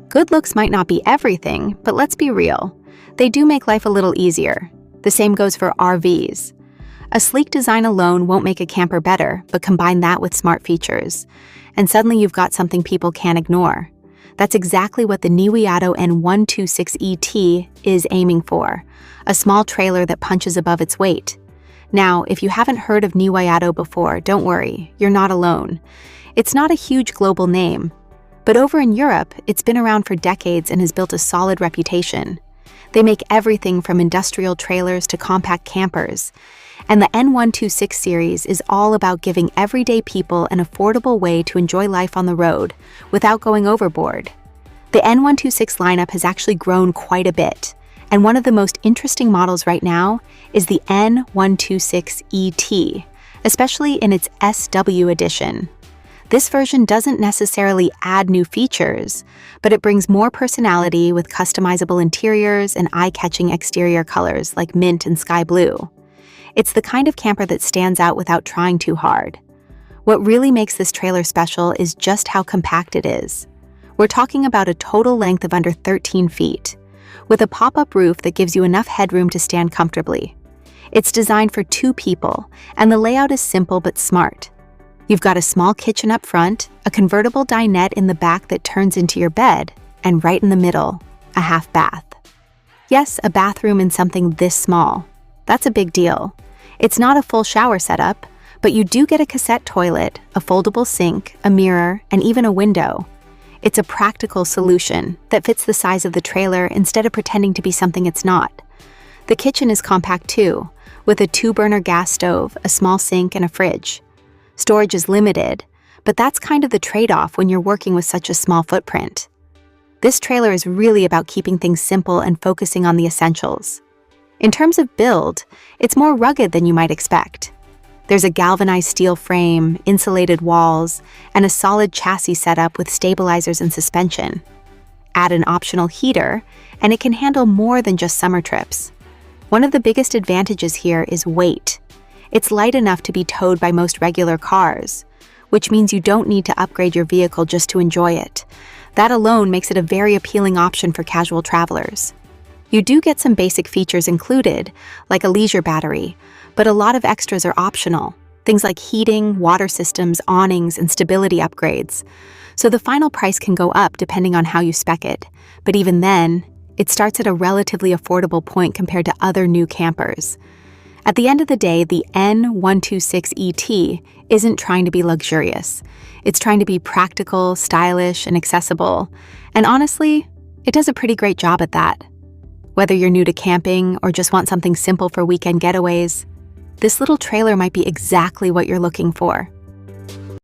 Good looks might not be everything, but let's be real. They do make life a little easier. The same goes for RVs. A sleek design alone won't make a camper better, but combine that with smart features, and suddenly you've got something people can't ignore. That's exactly what the Niewiadow N126ET is aiming for, a small trailer that punches above its weight. Now, if you haven't heard of Niewiadow before, don't worry, you're not alone. It's not a huge global name, but over in Europe, it's been around for decades and has built a solid reputation. They make everything from industrial trailers to compact campers, and the N126 series is all about giving everyday people an affordable way to enjoy life on the road without going overboard. The N126 lineup has actually grown quite a bit, and one of the most interesting models right now is the N126ET, especially in its SW Edition. This version doesn't necessarily add new features, but it brings more personality with customizable interiors and eye-catching exterior colors like mint and sky blue. It's the kind of camper that stands out without trying too hard. What really makes this trailer special is just how compact it is. We're talking about a total length of under 13 feet, with a pop-up roof that gives you enough headroom to stand comfortably. It's designed for 2 people, and the layout is simple but smart. You've got a small kitchen up front, a convertible dinette in the back that turns into your bed, and right in the middle, a half bath. Yes, a bathroom in something this small. That's a big deal. It's not a full shower setup, but you do get a cassette toilet, a foldable sink, a mirror, and even a window. It's a practical solution that fits the size of the trailer instead of pretending to be something it's not. The kitchen is compact too, with a 2-burner gas stove, a small sink, and a fridge. Storage is limited, but that's kind of the trade-off when you're working with such a small footprint. This trailer is really about keeping things simple and focusing on the essentials. In terms of build, it's more rugged than you might expect. There's a galvanized steel frame, insulated walls, and a solid chassis setup with stabilizers and suspension. Add an optional heater, and it can handle more than just summer trips. One of the biggest advantages here is weight. It's light enough to be towed by most regular cars, which means you don't need to upgrade your vehicle just to enjoy it. That alone makes it a very appealing option for casual travelers. You do get some basic features included, like a leisure battery, but a lot of extras are optional, things like heating, water systems, awnings, and stability upgrades. So the final price can go up depending on how you spec it, but even then, it starts at a relatively affordable point compared to other new campers. At the end of the day, the N126ET isn't trying to be luxurious. It's trying to be practical, stylish, and accessible. And honestly, it does a pretty great job at that. Whether you're new to camping or just want something simple for weekend getaways, this little trailer might be exactly what you're looking for.